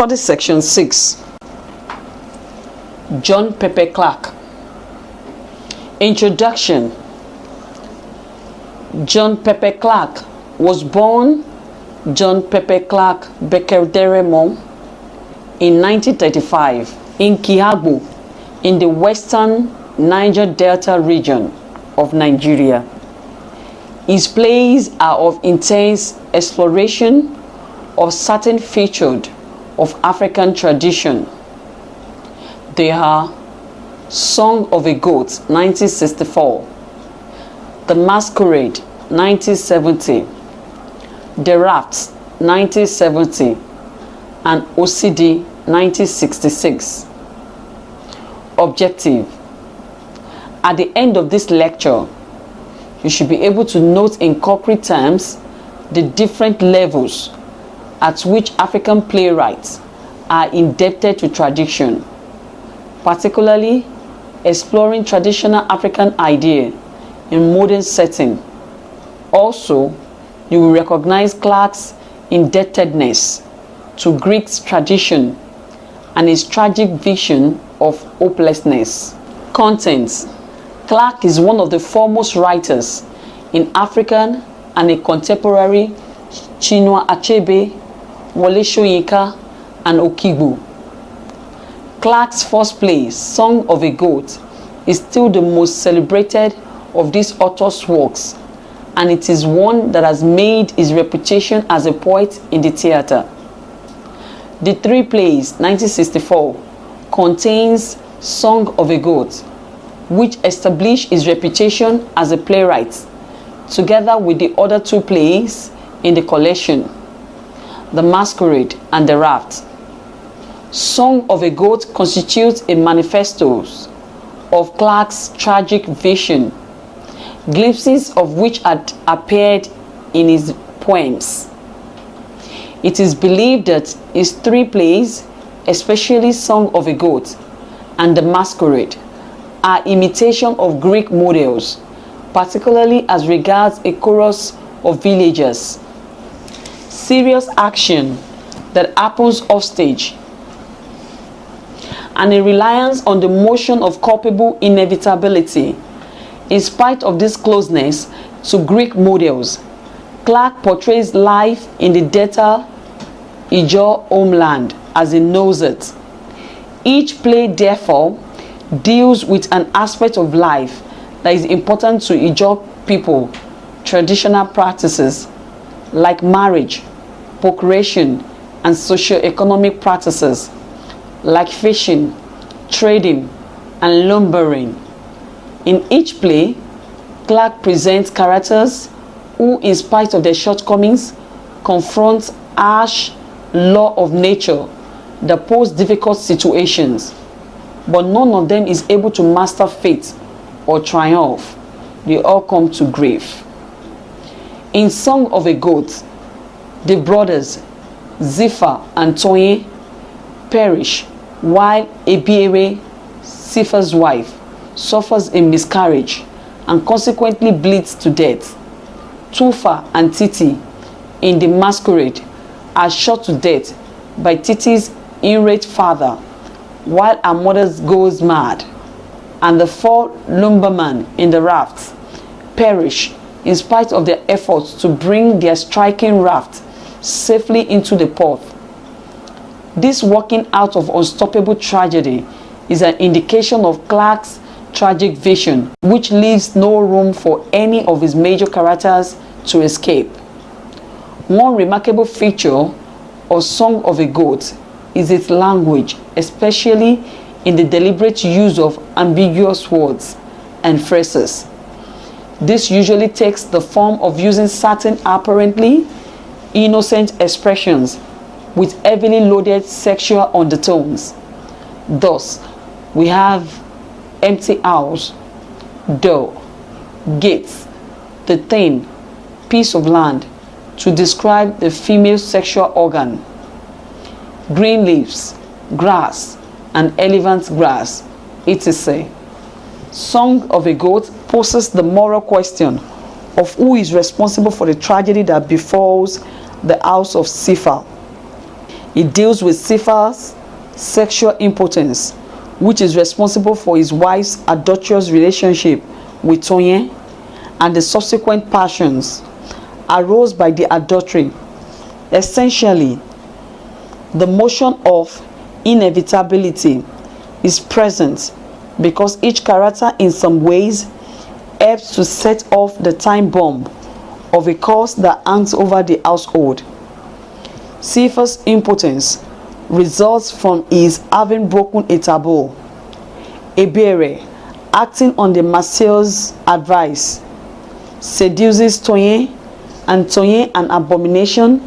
Study section 6. John Pepper Clark. Introduction. John Pepper Clark was born John Pepper Clark Bekelderemo in 1935 in Kiagbo in the western Niger Delta region of Nigeria. His plays are of intense exploration of certain features of African tradition. They are Song of a Goat 1964, The Masquerade 1970, The Rafts 1970, and OCD 1966. Objective. At the end of this lecture, you should be able to note in concrete terms the different levels at which African playwrights are indebted to tradition, particularly exploring traditional African idea in modern setting. Also, you will recognize Clark's indebtedness to Greek's tradition and his tragic vision of hopelessness. Contents. Clark is one of the foremost writers in African and a contemporary Chinua Achebe, Wole Soyinka, and Okigbo. Clark's first play, Song of a Goat, is still the most celebrated of these author's works, and it is one that has made his reputation as a poet in the theater. The three plays, 1964, contains Song of a Goat, which established his reputation as a playwright, together with the other two plays in the collection, The Masquerade and The Raft. Song of a Goat constitutes a manifesto of Clark's tragic vision, glimpses of which had appeared in his poems. It is believed that his three plays, especially Song of a Goat and The Masquerade, are imitation of Greek models, particularly as regards a chorus of villagers. Serious action that happens offstage, and a reliance on the motion of culpable inevitability. In spite of this closeness to Greek models, Clark portrays life in the Delta Ijaw homeland as he knows it. Each play, therefore, deals with an aspect of life that is important to Ijaw people, traditional practices like marriage, procreation, and socio-economic practices like fishing, trading, and lumbering. In each play, Clark presents characters who, in spite of their shortcomings, confront harsh law of nature that pose difficult situations, but none of them is able to master fate or triumph. They all come to grief. In Song of a Goat, the brothers Zifa and Toye perish while Ebiere, Sifa's wife, suffers a miscarriage and consequently bleeds to death. Tufa and Titi, in The Masquerade, are shot to death by Titi's irate father while her mother goes mad, and the four lumbermen in The Raft perish in spite of their efforts to bring their striking raft safely into the port. This working out of unstoppable tragedy is an indication of Clark's tragic vision, which leaves no room for any of his major characters to escape. One remarkable feature of Song of a Goat is its language, especially in the deliberate use of ambiguous words and phrases. This usually takes the form of using certain apparently innocent expressions with heavily loaded sexual undertones. Thus, we have empty house, door, gates, the thing, piece of land, to describe the female sexual organ, green leaves, grass, and elephant grass, etc. Song of a Goat poses the moral question of who is responsible for the tragedy that befalls the house of Sifa. It deals with Cephas' sexual impotence, which is responsible for his wife's adulterous relationship with Tonye and the subsequent passions arose by the adultery. Essentially, the motion of inevitability is present because each character in some ways helps to set off the time bomb of a curse that hangs over the household. Cephas' impotence results from his having broken a taboo. Ebere, acting on the Marseille's advice, seduces Tonye, and Tonye, an abomination,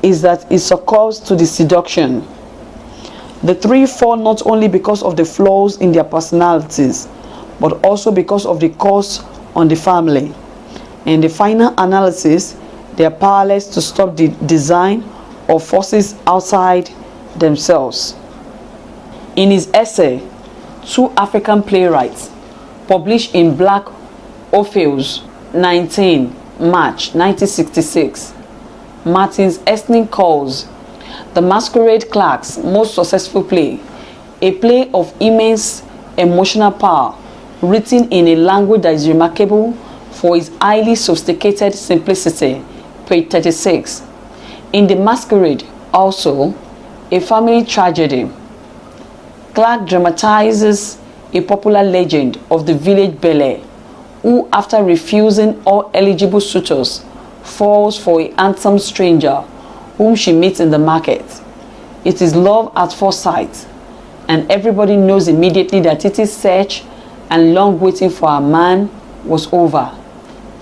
is that he succumbs to the seduction. The three fall not only because of the flaws in their personalities, but also because of the curse on the family. In the final analysis, they are powerless to stop the design of forces outside themselves. In his essay, Two African Playwrights, published in Black Orpheus, 19 March 1966, Martins Esning calls The Masquerade Clerk's most successful play a play of immense emotional power, written in a language that is remarkable for its highly sophisticated simplicity. Page 36. In The Masquerade, also, a family tragedy, Clark dramatizes a popular legend of the village belle who, after refusing all eligible suitors, falls for a handsome stranger whom she meets in the market. It is love at first sight, and everybody knows immediately that Titi's search and long waiting for a man was over.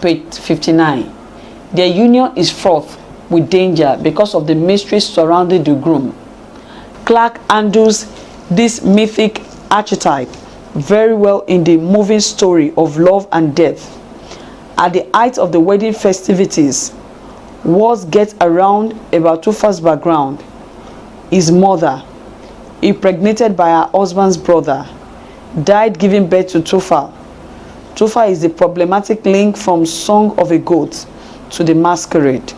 Page 59. Their union is fraught with danger because of the mystery surrounding the groom. Clark handles this mythic archetype very well in the moving story of love and death. At the height of the wedding festivities, words get around about Tufa's background. His mother, impregnated by her husband's brother, died giving birth to Tufa. Tufa is the problematic link from Song of a Goat to The Masquerade.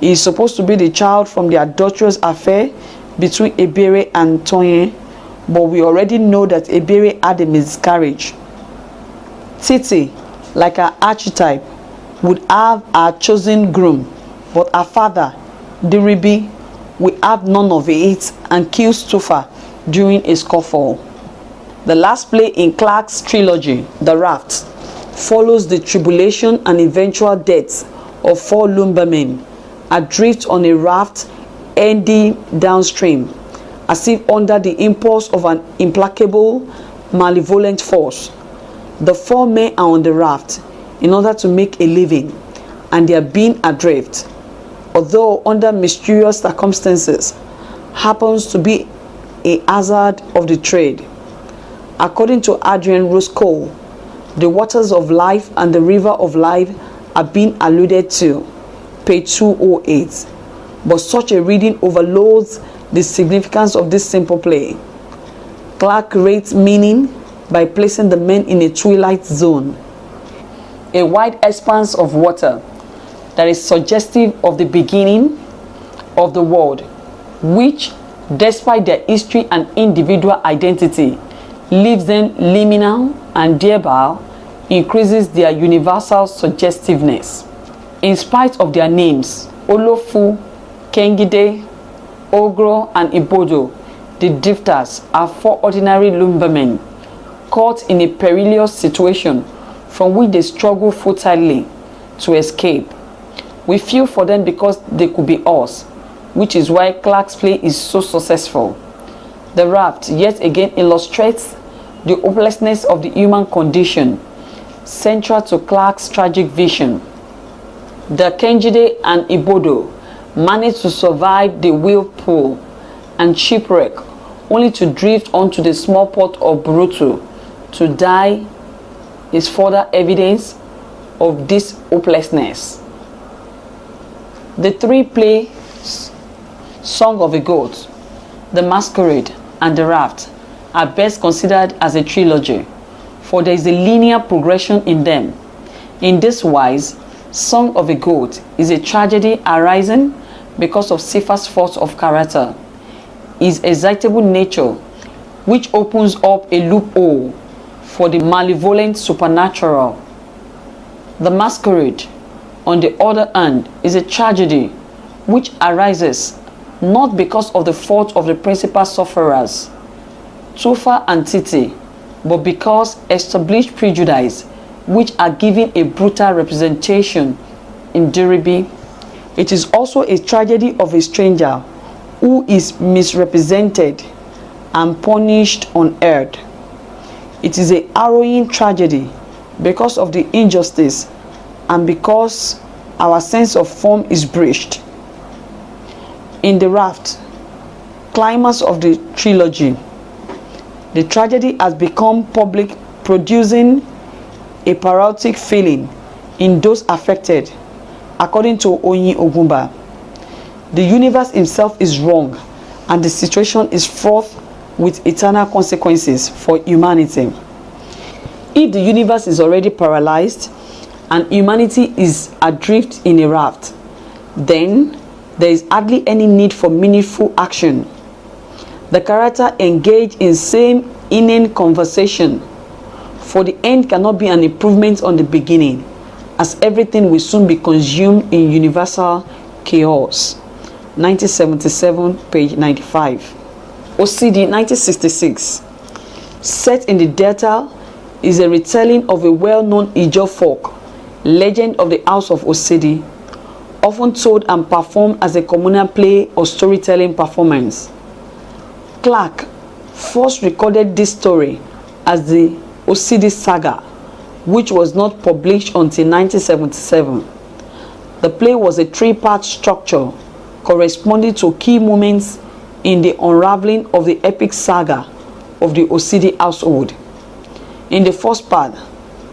He is supposed to be the child from the adulterous affair between Ebere and Tonye, but we already know that Ebere had a miscarriage. Titi, like her archetype, would have her chosen groom, but her father, Diribi, will have none of it and kills Tufa during a scuffle. The last play in Clark's trilogy, The Raft, follows the tribulation and eventual death of four lumbermen adrift on a raft ending downstream, as if under the impulse of an implacable, malevolent force. The four men are on the raft in order to make a living, and they are being adrift, although under mysterious circumstances, happens to be a hazard of the trade. According to Adrian Roscoe, the waters of life and the river of life are being alluded to, page 208. But such a reading overloads the significance of this simple play. Clark creates meaning by placing the men in a twilight zone, a wide expanse of water that is suggestive of the beginning of the world, which, despite their history and individual identity, leaves them liminal and thereby increases their universal suggestiveness. In spite of their names, Olofu, Kengide, Ogro, and Ibodo, the drifters are four ordinary lumbermen caught in a perilous situation from which they struggle futilely to escape. We feel for them because they could be us, which is why Clark's play is so successful. The Raft yet again illustrates the hopelessness of the human condition, central to Clark's tragic vision. The Kengide and Ibodo manage to survive the whirlpool and shipwreck, only to drift onto the small port of Burutu to die, is further evidence of this hopelessness. The three plays, Song of a Goat, The Masquerade, and The Raft, are best considered as a trilogy, for there is a linear progression in them. In this wise, Song of a Goat is a tragedy arising because of Sifa's force of character, his excitable nature, which opens up a loophole for the malevolent supernatural. The Masquerade, on the other hand, is a tragedy which arises not because of the fault of the principal sufferers, Tufa and Titi, but because established prejudice which are given a brutal representation in Diribi. It is also a tragedy of a stranger who is misrepresented and punished on earth. It is a harrowing tragedy because of the injustice and because our sense of form is breached. In the raft, climax of the trilogy, the tragedy has become public, producing a patriotic feeling in those affected. According to Oyin Ogumba, the universe himself is wrong and the situation is fraught with eternal consequences for humanity. If the universe is already paralyzed and humanity is adrift in a raft, then there is hardly any need for meaningful action. The character engage in same inane conversation, for the end cannot be an improvement on the beginning, as everything will soon be consumed in universal chaos. 1977, page 95. Osidi, 1966. Set in the Delta, is a retelling of a well-known Ijaw folk legend of the House of Osidi, often told and performed as a communal play or storytelling performance. Clark first recorded this story as the Osidi Saga, which was not published until 1977. The play was a three-part structure corresponding to key moments in the unraveling of the epic saga of the Osidi household. In the first part,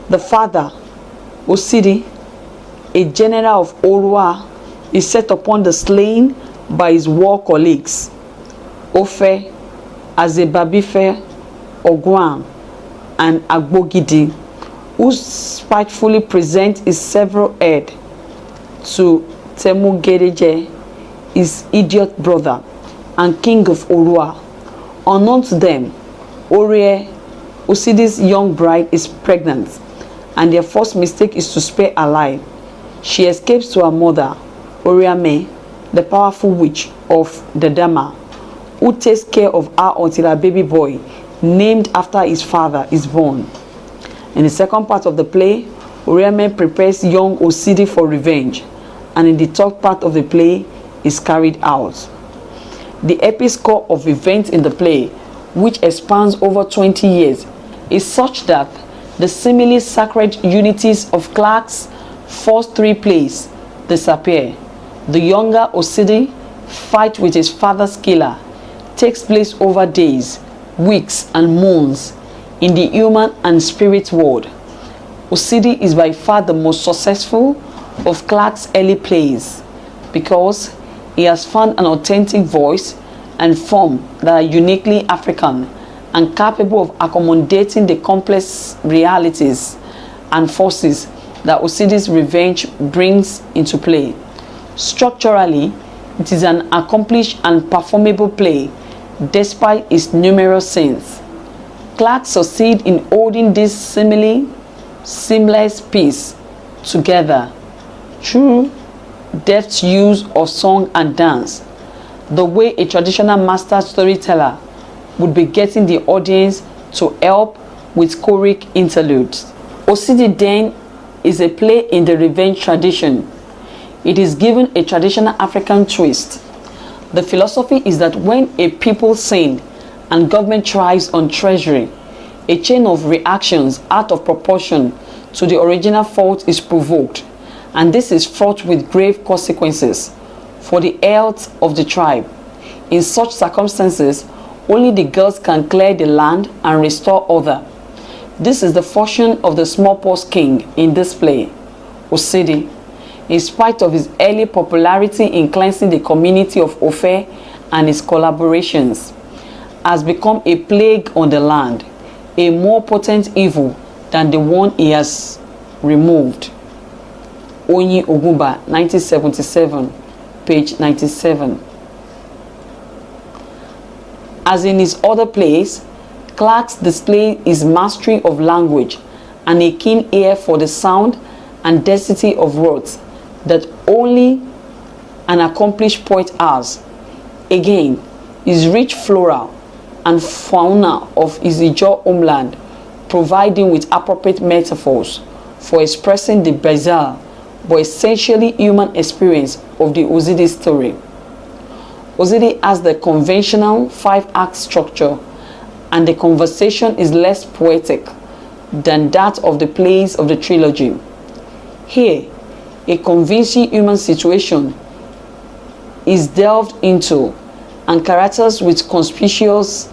the father, Osidi, a general of Orua, is set upon the slain by his war colleagues, Ofe, Azebabife, Ogwan, and Agbogidi, who spitefully present his several head to Temugedeje, his idiot brother and king of Orua. Unknown to them, Orie, Osidi's young bride, is pregnant, and their first mistake is to spare her life. She escapes to her mother, Oriame, the powerful witch of the Dama, who takes care of her until her baby boy, named after his father, is born. In the second part of the play, Oriame prepares young Osidi for revenge, and in the third part of the play is carried out. The epic score of events in the play, which spans over 20 years, is such that the seemingly sacred unities of Clark's first three plays disappear. The younger Osidi fight with his father's killer takes place over days, weeks, and months in the human and spirit world. Osidi is by far the most successful of Clark's early plays because he has found an authentic voice and form that are uniquely African and capable of accommodating the complex realities and forces that Osidi's revenge brings into play. Structurally, it is an accomplished and performable play despite its numerous scenes. Clark succeeds in holding this seamless piece together through deft use of song and dance, the way a traditional master storyteller would be getting the audience to help with choric interludes. Osidi then is a play in the revenge tradition. It is given a traditional African twist. The philosophy is that when a people sin and government thrives on treasury, a chain of reactions out of proportion to the original fault is provoked, and this is fraught with grave consequences for the health of the tribe. In such circumstances, only the gods can clear the land and restore order. This is the function of the smallpox king in this play. Osidi, in spite of his early popularity in cleansing the community of Ofe and his collaborations, has become a plague on the land, a more potent evil than the one he has removed. Oyin Ogumba, 1977, page 97. As in his other plays, Clarke's display his mastery of language and a keen ear for the sound and density of words that only an accomplished poet has. Again, his rich flora and fauna of his Ijaw homeland providing with appropriate metaphors for expressing the bizarre but essentially human experience of the Ozidi story. Ozidi has the conventional 5-act structure, and the conversation is less poetic than that of the plays of the trilogy. Here, a convincing human situation is delved into, and characters with conspicuous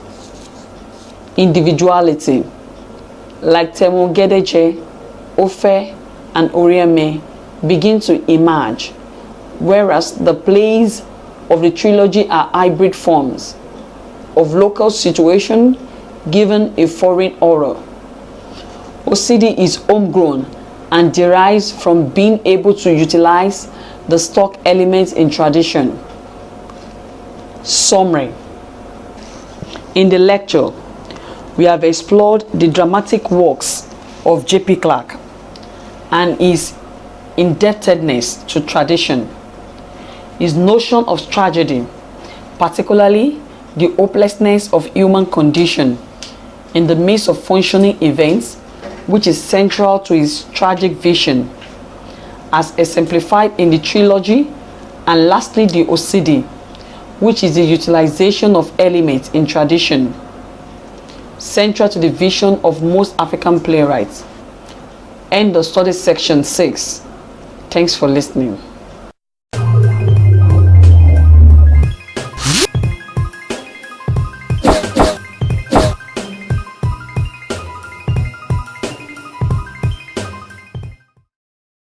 individuality, like Temugedeche, Ofe, and Orieme, begin to emerge, whereas the plays of the trilogy are hybrid forms of local situation given a foreign aura. Ozidi is homegrown and derives from being able to utilize the stock elements in tradition. Summary. In the lecture, we have explored the dramatic works of J.P. Clarke and his indebtedness to tradition, his notion of tragedy, particularly the hopelessness of human condition in the midst of functioning events, which is central to his tragic vision, as exemplified in the trilogy, and lastly the Ozidi, which is the utilization of elements in tradition, central to the vision of most African playwrights. End of study section 6. Thanks for listening.